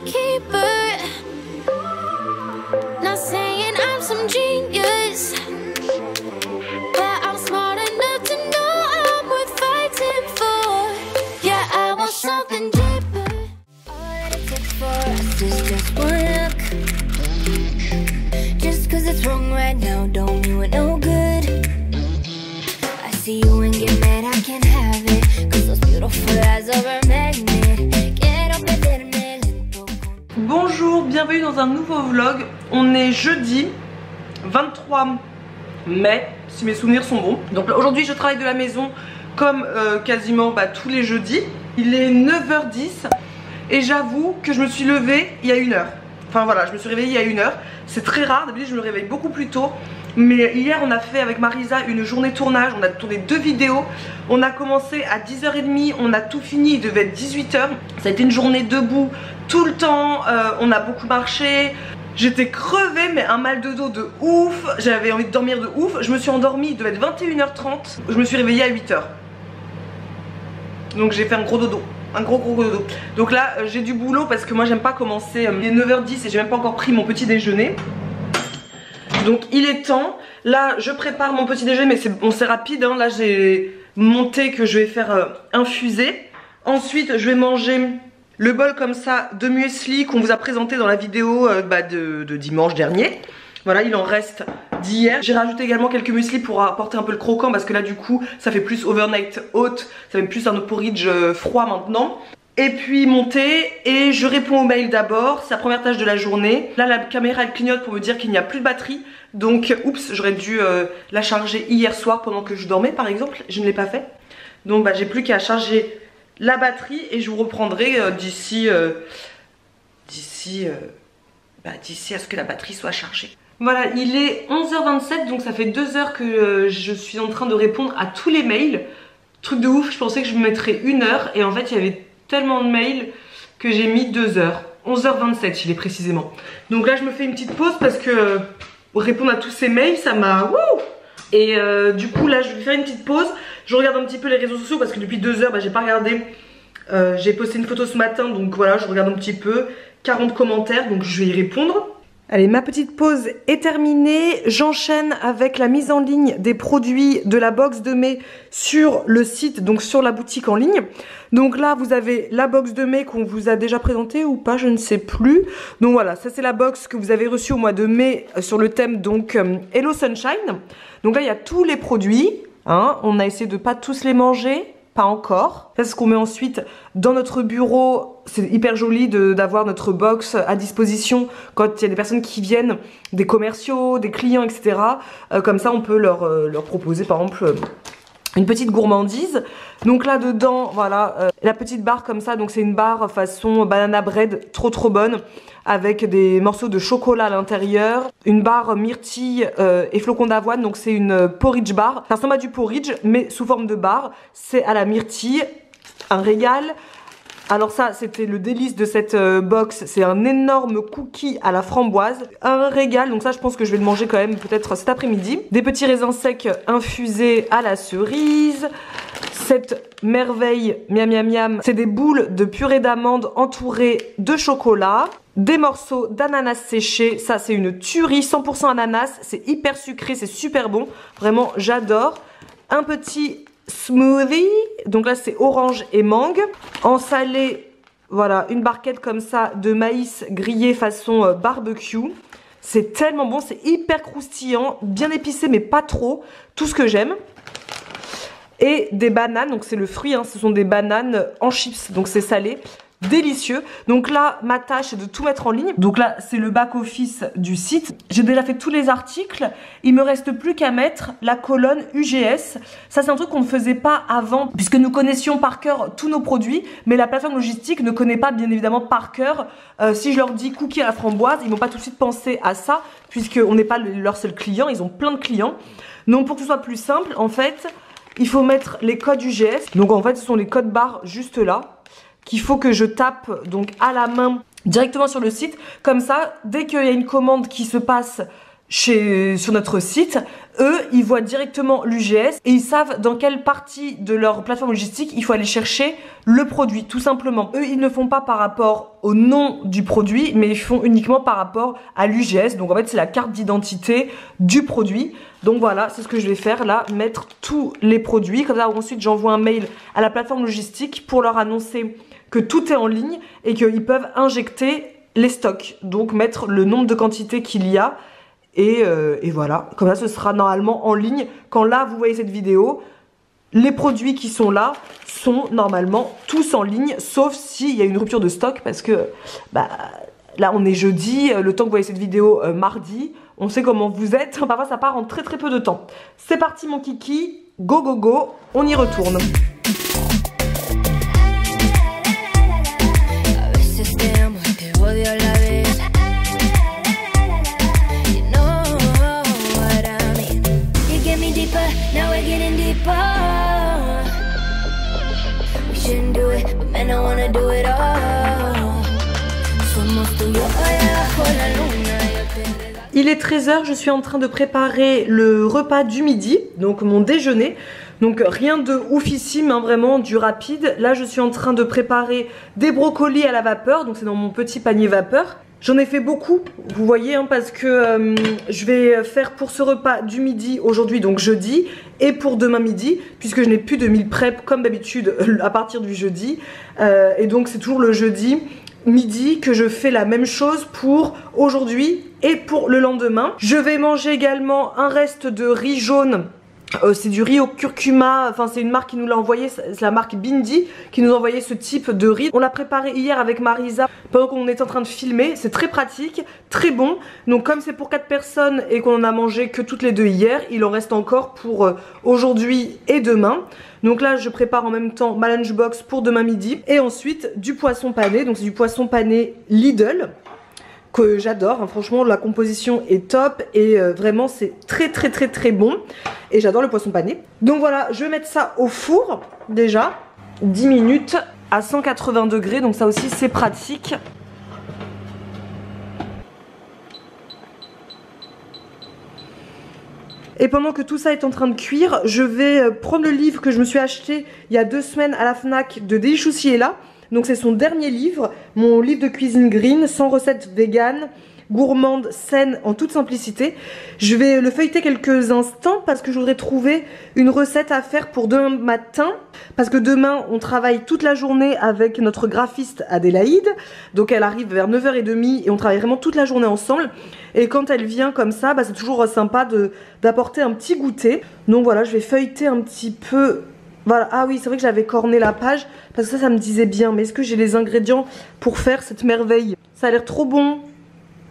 keeper. Not saying I'm some genius, but I'm smart enough to know I'm worth fighting for. Yeah, I want something deeper. All that it takes for us is just one look. Just cause it's wrong right now don't mean we're no good. I see you and get mad, I can't have it. Cause those beautiful eyes are a magnet. Get up and let me. Bonjour, bienvenue dans un nouveau vlog. On est jeudi 23 mai, si mes souvenirs sont bons. Donc aujourd'hui je travaille de la maison comme quasiment tous les jeudis. Il est 9h10 et j'avoue que je me suis levée il y a 1 heure. Enfin voilà, je me suis réveillée il y a 1 heure. C'est très rare, d'habitude je me réveille beaucoup plus tôt. Mais hier on a fait avec Marisa une journée tournage, on a tourné 2 vidéos. On a commencé à 10h30, on a tout fini, il devait être 18h. Ça a été une journée debout tout le temps, on a beaucoup marché. J'étais crevée mais un mal de dos de ouf, j'avais envie de dormir de ouf. Je me suis endormie, il devait être 21h30, je me suis réveillée à 8h. Donc j'ai fait un gros dodo. Un gros dodo. Donc là j'ai du boulot parce que moi j'aime pas commencer. Il est 9h10 et j'ai même pas encore pris mon petit déjeuner. Donc il est temps. Là je prépare mon petit déjeuner mais c'est rapide hein. Là j'ai monté que je vais faire infuser. Ensuite je vais manger le bol comme ça de muesli qu'on vous a présenté dans la vidéo de dimanche dernier. Voilà, il en reste d'hier. J'ai rajouté également quelques muesli pour apporter un peu le croquant parce que là du coup ça fait plus overnight oat, ça fait plus un porridge froid maintenant. Et puis monter et je réponds aux mails d'abord, c'est la première tâche de la journée. Là la caméra elle clignote pour me dire qu'il n'y a plus de batterie. Donc oups, j'aurais dû la charger hier soir pendant que je dormais par exemple, je ne l'ai pas fait. Donc j'ai plus qu'à charger la batterie et je vous reprendrai d'ici à ce que la batterie soit chargée. Voilà, il est 11h27 donc ça fait 2 heures que je suis en train de répondre à tous les mails. Truc de ouf, je pensais que je me mettrais 1 heure et en fait il y avait tellement de mails que j'ai mis 2 heures. 11h27 il est précisément. Donc là je me fais une petite pause parce que répondre à tous ces mails ça m'a... Et du coup là je vais faire une petite pause. Je regarde un petit peu les réseaux sociaux parce que depuis 2 heures j'ai pas regardé. J'ai posté une photo ce matin donc voilà je regarde un petit peu. 40 commentaires donc je vais y répondre. Allez, ma petite pause est terminée. J'enchaîne avec la mise en ligne des produits de la box de mai sur le site, donc sur la boutique en ligne. Donc là, vous avez la box de mai qu'on vous a déjà présentée ou pas, je ne sais plus. Donc voilà, ça c'est la box que vous avez reçue au mois de mai sur le thème donc Hello Sunshine. Donc là, il y a tous les produits. Hein. On a essayé de pas tous les manger. Pas encore. Ça c'est ce qu'on met ensuite dans notre bureau. C'est hyper joli d'avoir notre box à disposition quand il y a des personnes qui viennent, des commerciaux, des clients, etc. Comme ça on peut leur proposer par exemple une petite gourmandise. Donc là dedans voilà la petite barre comme ça. Donc c'est une barre façon banana bread trop bonne avec des morceaux de chocolat à l'intérieur, une barre myrtille et flocons d'avoine. Donc c'est une porridge bar, ça ressemble à du porridge mais sous forme de barre. C'est à la myrtille, un régal. Alors ça c'était le délice de cette box, c'est un énorme cookie à la framboise, un régal. Donc ça je pense que je vais le manger quand même peut-être cet après-midi. Des petits raisins secs infusés à la cerise. Cette merveille miam miam miam, c'est des boules de purée d'amande entourées de chocolat. Des morceaux d'ananas séché, ça c'est une tuerie, 100% ananas, c'est hyper sucré, c'est super bon, vraiment j'adore. Un petit smoothie, donc là c'est orange et mangue. En salé, voilà, une barquette comme ça de maïs grillé façon barbecue. C'est tellement bon, c'est hyper croustillant, bien épicé mais pas trop, tout ce que j'aime. Et des bananes, donc c'est le fruit, hein, ce sont des bananes en chips, donc c'est salé. Délicieux. Donc là ma tâche c'est de tout mettre en ligne. Donc là c'est le back office du site. J'ai déjà fait tous les articles. Il me reste plus qu'à mettre la colonne UGS. Ça c'est un truc qu'on ne faisait pas avant puisque nous connaissions par cœur tous nos produits, mais la plateforme logistique ne connaît pas bien évidemment par cœur. Si je leur dis cookie à la framboise, ils vont pas tout de suite penser à ça puisqu'on n'est pas leur seul client, ils ont plein de clients. Donc pour que ce soit plus simple en fait il faut mettre les codes UGS. Donc en fait ce sont les codes barres juste là qu'il faut que je tape donc à la main directement sur le site. Comme ça, dès qu'il y a une commande qui se passe, sur notre site, eux ils voient directement l'UGS et ils savent dans quelle partie de leur plateforme logistique il faut aller chercher le produit, tout simplement. Eux ils ne font pas par rapport au nom du produit, mais ils font uniquement par rapport à l'UGS. Donc en fait c'est la carte d'identité du produit. Donc voilà, c'est ce que je vais faire là, mettre tous les produits, comme ça ensuite j'envoie un mail à la plateforme logistique pour leur annoncer que tout est en ligne et qu'ils peuvent injecter les stocks, donc mettre le nombre de quantités qu'il y a. Et voilà, comme ça ce sera normalement en ligne. Quand là vous voyez cette vidéo, les produits qui sont là sont normalement tous en ligne, sauf s'il y a une rupture de stock, parce que bah, là on est jeudi, le temps que vous voyez cette vidéo mardi, on sait comment vous êtes, parfois ça part en très très peu de temps. C'est parti mon kiki, go go go, on y retourne. Il est 13h, je suis en train de préparer le repas du midi, donc mon déjeuner. Donc rien de oufissime, hein, vraiment du rapide. Là je suis en train de préparer des brocolis à la vapeur, donc c'est dans mon petit panier vapeur. J'en ai fait beaucoup, vous voyez, hein, parce que je vais faire pour ce repas du midi aujourd'hui, donc jeudi, et pour demain midi, puisque je n'ai plus de meal prep comme d'habitude à partir du jeudi. Et donc c'est toujours le jeudi midi que je fais la même chose pour aujourd'hui et pour le lendemain. Je vais manger également un reste de riz jaune. C'est du riz au curcuma, enfin c'est une marque qui nous l'a envoyé, c'est la marque Bindi qui nous a envoyé ce type de riz. On l'a préparé hier avec Marisa pendant qu'on était en train de filmer, c'est très pratique, très bon. Donc comme c'est pour 4 personnes et qu'on en a mangé que toutes les deux hier, il en reste encore pour aujourd'hui et demain. Donc là je prépare en même temps ma lunchbox pour demain midi et ensuite du poisson pané, donc c'est du poisson pané Lidl que j'adore, hein. Franchement la composition est top et vraiment c'est très bon et j'adore le poisson pané. Donc voilà, je vais mettre ça au four déjà 10 minutes à 180 degrés, donc ça aussi c'est pratique. Et pendant que tout ça est en train de cuire, je vais prendre le livre que je me suis acheté il y a 2 semaines à la Fnac de Deliciousiella. Donc c'est son dernier livre, mon livre de cuisine green, 100 recettes véganes, gourmandes, saines, en toute simplicité. Je vais le feuilleter quelques instants parce que je voudrais trouver une recette à faire pour demain matin. Parce que demain, on travaille toute la journée avec notre graphiste Adélaïde. Donc elle arrive vers 9h30 et on travaille vraiment toute la journée ensemble. Et quand elle vient comme ça, bah, c'est toujours sympa d'apporter un petit goûter. Donc voilà, je vais feuilleter un petit peu. Voilà, ah oui c'est vrai que j'avais corné la page parce que ça me disait bien, mais est-ce que j'ai les ingrédients pour faire cette merveille? Ça a l'air trop bon.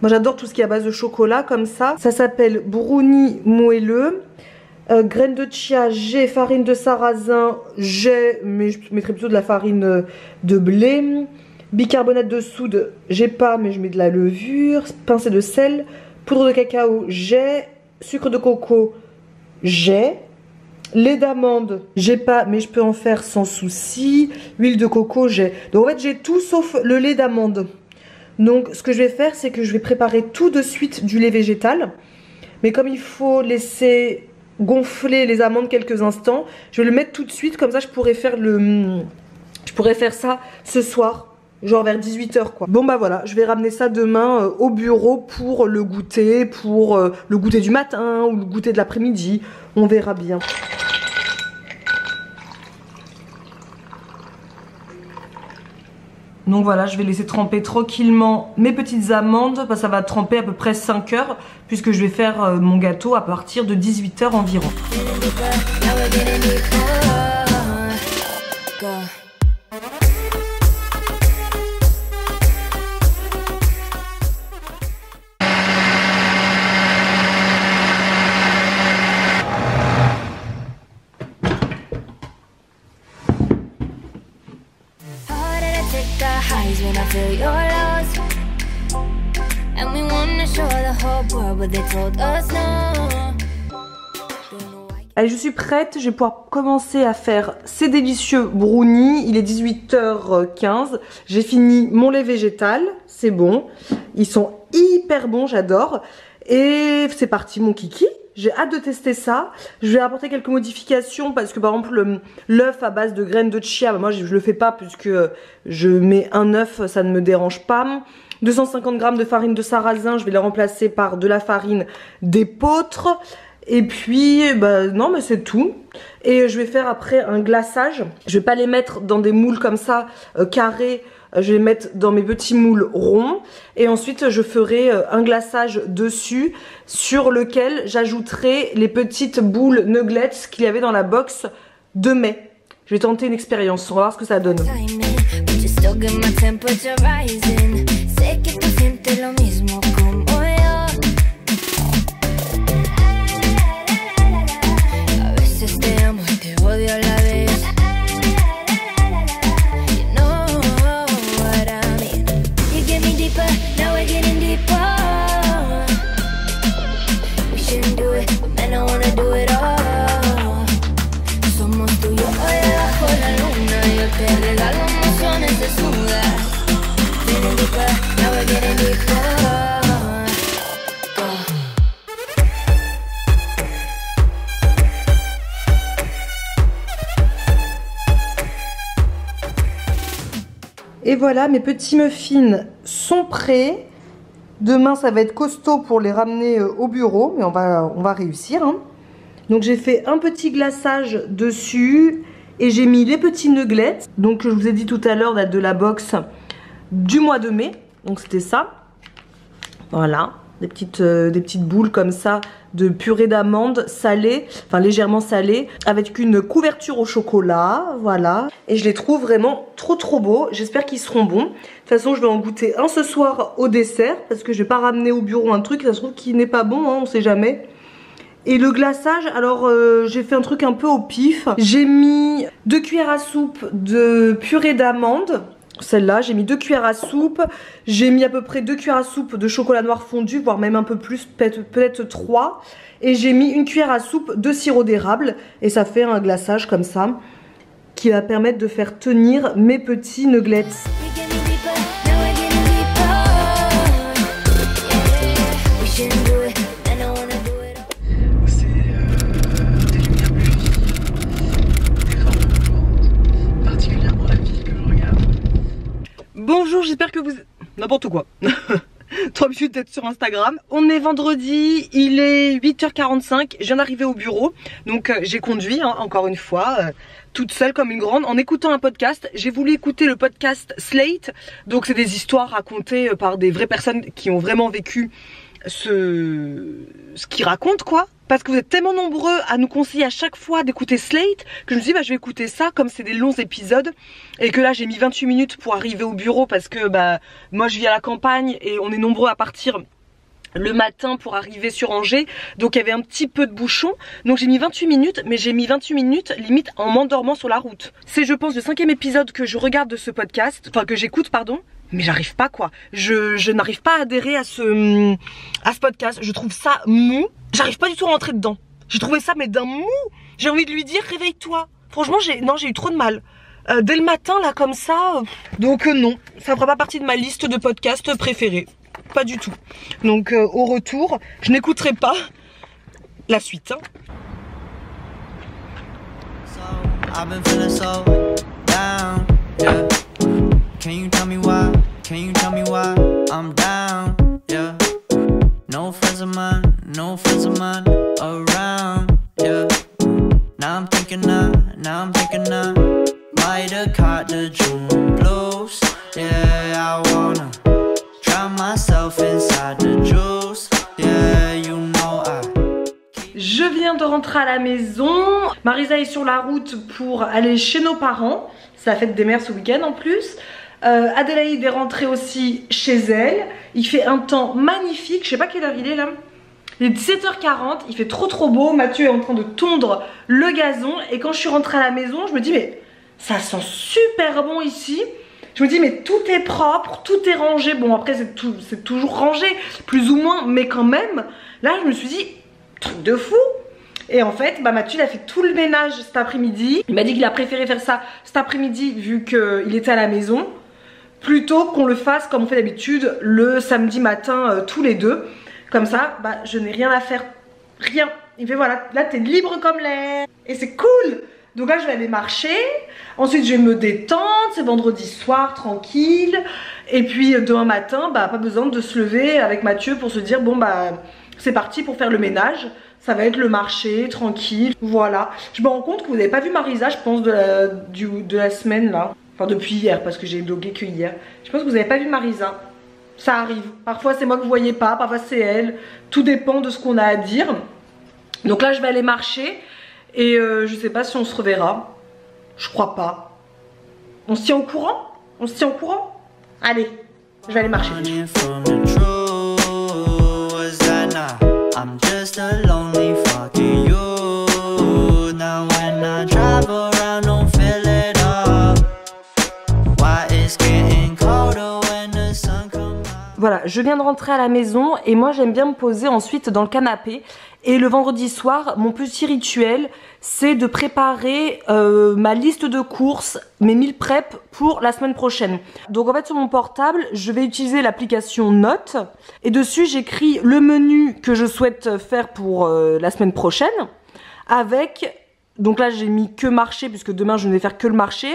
Moi j'adore tout ce qui est à base de chocolat comme ça. Ça s'appelle brownie moelleux, graines de chia, j'ai, farine de sarrasin, j'ai, mais je mettrais plutôt de la farine de blé, bicarbonate de soude, j'ai pas mais je mets de la levure, pincée de sel, poudre de cacao, j'ai, sucre de coco, j'ai. Lait d'amande, j'ai pas, mais je peux en faire sans souci. Huile de coco, j'ai. Donc en fait, j'ai tout sauf le lait d'amande. Donc ce que je vais faire, c'est que je vais préparer tout de suite du lait végétal. Mais comme il faut laisser gonfler les amandes quelques instants, je vais le mettre tout de suite. Comme ça, je pourrais faire ça ce soir. Genre vers 18 h quoi. Bon bah voilà, je vais ramener ça demain au bureau pour le goûter, pour le goûter du matin ou le goûter de l'après-midi. On verra bien. Donc voilà, je vais laisser tremper tranquillement mes petites amandes, parce que ça va tremper à peu près 5 heures, puisque je vais faire mon gâteau à partir de 18 h environ. Allez, je suis prête, je vais pouvoir commencer à faire ces délicieux brownies. Il est 18 h 15, j'ai fini mon lait végétal, c'est bon. Ils sont hyper bons, j'adore. Et c'est parti mon kiki. J'ai hâte de tester ça. Je vais apporter quelques modifications parce que par exemple l'œuf à base de graines de chia, bah moi je le fais pas puisque je mets un œuf, ça ne me dérange pas. 250 g de farine de sarrasin, je vais les remplacer par de la farine d'épeautre. Et puis bah non mais c'est tout. Et je vais faire après un glaçage. Je vais pas les mettre dans des moules comme ça carrés. Je vais les mettre dans mes petits moules ronds et ensuite je ferai un glaçage dessus sur lequel j'ajouterai les petites boules nuggets qu'il y avait dans la box de mai. Je vais tenter une expérience, on va voir ce que ça donne. Et voilà, mes petits muffins sont prêts. Demain, ça va être costaud pour les ramener au bureau, mais on va réussir. Hein. Donc j'ai fait un petit glaçage dessus et j'ai mis les petits nuggets. Donc je vous ai dit tout à l'heure, date de la box du mois de mai. Donc c'était ça. Voilà, des petites boules comme ça de purée d'amande salée, enfin légèrement salée, avec une couverture au chocolat, voilà. Et je les trouve vraiment trop beaux, j'espère qu'ils seront bons. De toute façon je vais en goûter un ce soir au dessert, parce que je vais pas ramener au bureau un truc, ça se trouve qui n'est pas bon, hein, on sait jamais. Et le glaçage, alors j'ai fait un truc un peu au pif. J'ai mis 2 cuillères à soupe de purée d'amande. Celle-là, j'ai mis 2 cuillères à soupe. J'ai mis à peu près 2 cuillères à soupe de chocolat noir fondu, voire même un peu plus, peut-être 3. Et j'ai mis 1 cuillère à soupe de sirop d'érable. Et ça fait un glaçage comme ça, qui va permettre de faire tenir mes petits nuggets. Bonjour, j'espère que vous... N'importe quoi. Trop habitué d'être sur Instagram. On est vendredi, il est 8h45, je viens d'arriver au bureau. Donc j'ai conduit, hein, encore une fois, toute seule comme une grande, en écoutant un podcast. J'ai voulu écouter le podcast Slate. Donc c'est des histoires racontées par des vraies personnes qui ont vraiment vécu ce qu'ils racontent, quoi. Parce que vous êtes tellement nombreux à nous conseiller à chaque fois d'écouter Slate que je me suis dit bah je vais écouter ça, comme c'est des longs épisodes et que là j'ai mis 28 minutes pour arriver au bureau parce que bah moi je vis à la campagne et on est nombreux à partir le matin pour arriver sur Angers, donc il y avait un petit peu de bouchon, donc j'ai mis 28 minutes, mais j'ai mis 28 minutes limite en m'endormant sur la route. C'est je pense le 5e épisode que je regarde de ce podcast, enfin que j'écoute pardon, mais j'arrive pas quoi, je n'arrive pas à adhérer à ce podcast, je trouve ça mou, j'arrive pas du tout à rentrer dedans, j'ai trouvé ça mais d'un mou, j'ai envie de lui dire réveille-toi, franchement j'ai eu trop de mal. Dès le matin là comme ça, donc non, ça fera pas partie de ma liste de podcasts préférés. Pas du tout. Donc au retour, je n'écouterai pas la suite. Hein. I've been feeling so down, yeah. Can you tell me why? Can you tell me why I'm down, yeah. No friends of mine around, yeah. Now I'm thinking might have caught the June blues, yeah. I wanna myself inside the juice. Yeah, you know Je viens de rentrer à la maison. Marisa est sur la route pour aller chez nos parents. C'est la fête des mères ce week-end en plus. Adélaïde est rentrée aussi chez elle. Il fait un temps magnifique. Je sais pas quelle heure il est là. Il est 17h40. Il fait trop beau. Mathieu est en train de tondre le gazon. Et quand je suis rentrée à la maison, je me dis mais ça sent super bon ici. Je me dis mais tout est propre, tout est rangé. Bon après c'est toujours rangé, plus ou moins, mais quand même. Là je me suis dit, truc de fou. Et en fait bah Mathieu il a fait tout le ménage cet après-midi. Il m'a dit qu'il a préféré faire ça cet après-midi vu qu'il était à la maison, plutôt qu'on le fasse comme on fait d'habitude le samedi matin tous les deux. Comme ça, bah, je n'ai rien à faire. Rien. Il fait voilà, là t'es libre comme l'air. Et c'est cool. Donc là je vais aller marcher. Ensuite je vais me détendre. C'est vendredi soir, tranquille. Et puis demain matin, bah pas besoin de se lever avec Mathieu pour se dire bon bah c'est parti pour faire le ménage. Ça va être le marché, tranquille. Voilà. Je me rends compte que vous n'avez pas vu Marisa, je pense, de la semaine là. Enfin depuis hier, parce que j'ai vlogué que hier. Je pense que vous n'avez pas vu Marisa. Ça arrive. Parfois c'est moi que vous voyez pas, parfois c'est elle. Tout dépend de ce qu'on a à dire. Donc là je vais aller marcher. Et je sais pas si on se reverra. Je crois pas. On se tient au courant? On se tient au courant? Allez, je vais aller marcher. I'm just a lonely fucking you. Now when I drive around, don't fill it up. Why it's getting colder when the sun comes out. Voilà, je viens de rentrer à la maison et moi j'aime bien me poser ensuite dans le canapé. Et le vendredi soir, mon petit rituel, c'est de préparer ma liste de courses, mes meal prep pour la semaine prochaine. Donc en fait sur mon portable, je vais utiliser l'application Notes. Et dessus, j'écris le menu que je souhaite faire pour la semaine prochaine. Avec... Donc là j'ai mis que marché puisque demain je ne vais faire que le marché.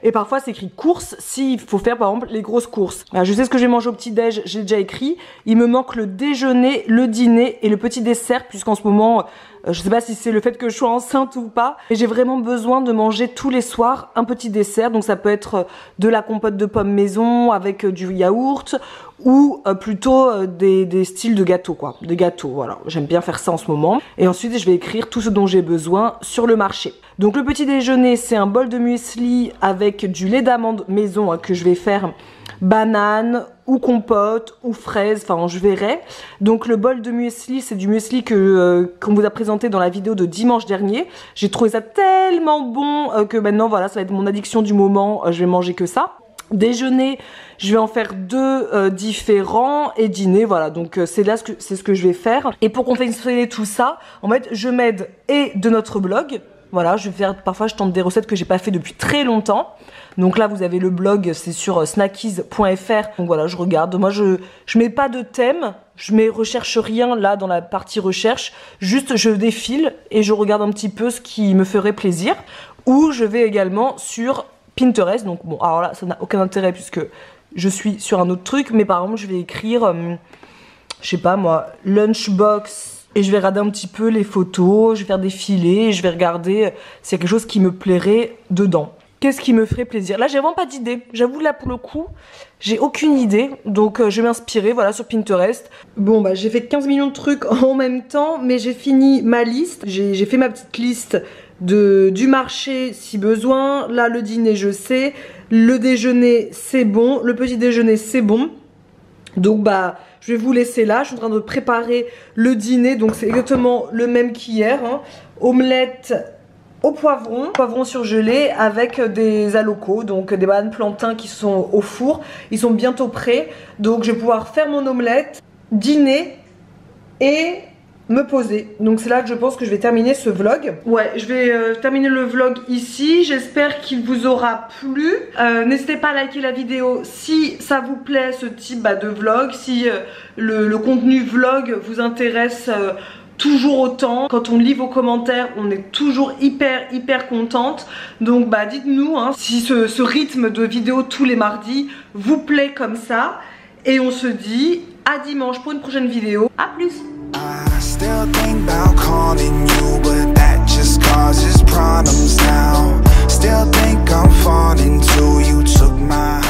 Et parfois c'est écrit courses s'il faut faire par exemple les grosses courses. Alors, je sais ce que je vais manger au petit déj, j'ai déjà écrit. Il me manque le déjeuner, le dîner et le petit dessert puisqu'en ce moment je sais pas si c'est le fait que je sois enceinte ou pas. Mais j'ai vraiment besoin de manger tous les soirs un petit dessert. Donc ça peut être de la compote de pommes maison avec du yaourt. Ou plutôt des styles de gâteaux quoi, des gâteaux, voilà, j'aime bien faire ça en ce moment. Et ensuite je vais écrire tout ce dont j'ai besoin sur le marché. Donc le petit déjeuner c'est un bol de muesli avec du lait d'amande maison que je vais faire, banane ou compote ou fraise, enfin je verrai. Donc le bol de muesli c'est du muesli qu'on vous a présenté dans la vidéo de dimanche dernier. J'ai trouvé ça tellement bon que maintenant voilà ça va être mon addiction du moment, je vais manger que ça. Déjeuner, je vais en faire deux différents et dîner, voilà, donc c'est ce que je vais faire. Et pour confectionner tout ça, en fait, je m'aide et de notre blog. Voilà, je vais faire, parfois je tente des recettes que j'ai pas fait depuis très longtemps. Donc là, vous avez le blog, c'est sur snackies.fr. Donc voilà, je regarde. Moi, je mets pas de thème, recherche rien là dans la partie recherche. Juste, je défile et je regarde un petit peu ce qui me ferait plaisir. Ou je vais également sur Pinterest, donc bon, alors là, ça n'a aucun intérêt puisque je suis sur un autre truc, mais par exemple, je vais écrire, je sais pas moi, lunchbox, et je vais regarder un petit peu les photos, je vais faire des filets, et je vais regarder s'il y a quelque chose qui me plairait dedans. Qu'est-ce qui me ferait plaisir? Là, j'ai vraiment pas d'idée, j'avoue, là, pour le coup, j'ai aucune idée, donc je vais m'inspirer, voilà, sur Pinterest. Bon, bah, j'ai fait 15 millions de trucs en même temps, mais j'ai fini ma liste, j'ai fait ma petite liste du marché si besoin. Là le dîner je sais, le déjeuner c'est bon, le petit déjeuner c'est bon. Donc bah je vais vous laisser là, je suis en train de préparer le dîner. Donc c'est exactement le même qu'hier hein. Omelette au poivron surgelé avec des alocos, donc des bananes plantains qui sont au four. Ils sont bientôt prêts, donc je vais pouvoir faire mon omelette, dîner et me poser. Donc c'est là que je pense que je vais terminer ce vlog. Ouais, je vais terminer le vlog ici. J'espère qu'il vous aura plu. N'hésitez pas à liker la vidéo si ça vous plaît, ce type de vlog. Si le contenu vlog vous intéresse toujours autant. Quand on lit vos commentaires, on est toujours hyper contente. Donc bah dites-nous hein, si ce rythme de vidéo tous les mardis vous plaît comme ça. Et on se dit à dimanche pour une prochaine vidéo. À plus. I still think about calling you, but that just causes problems now. Still think I'm falling too, you took my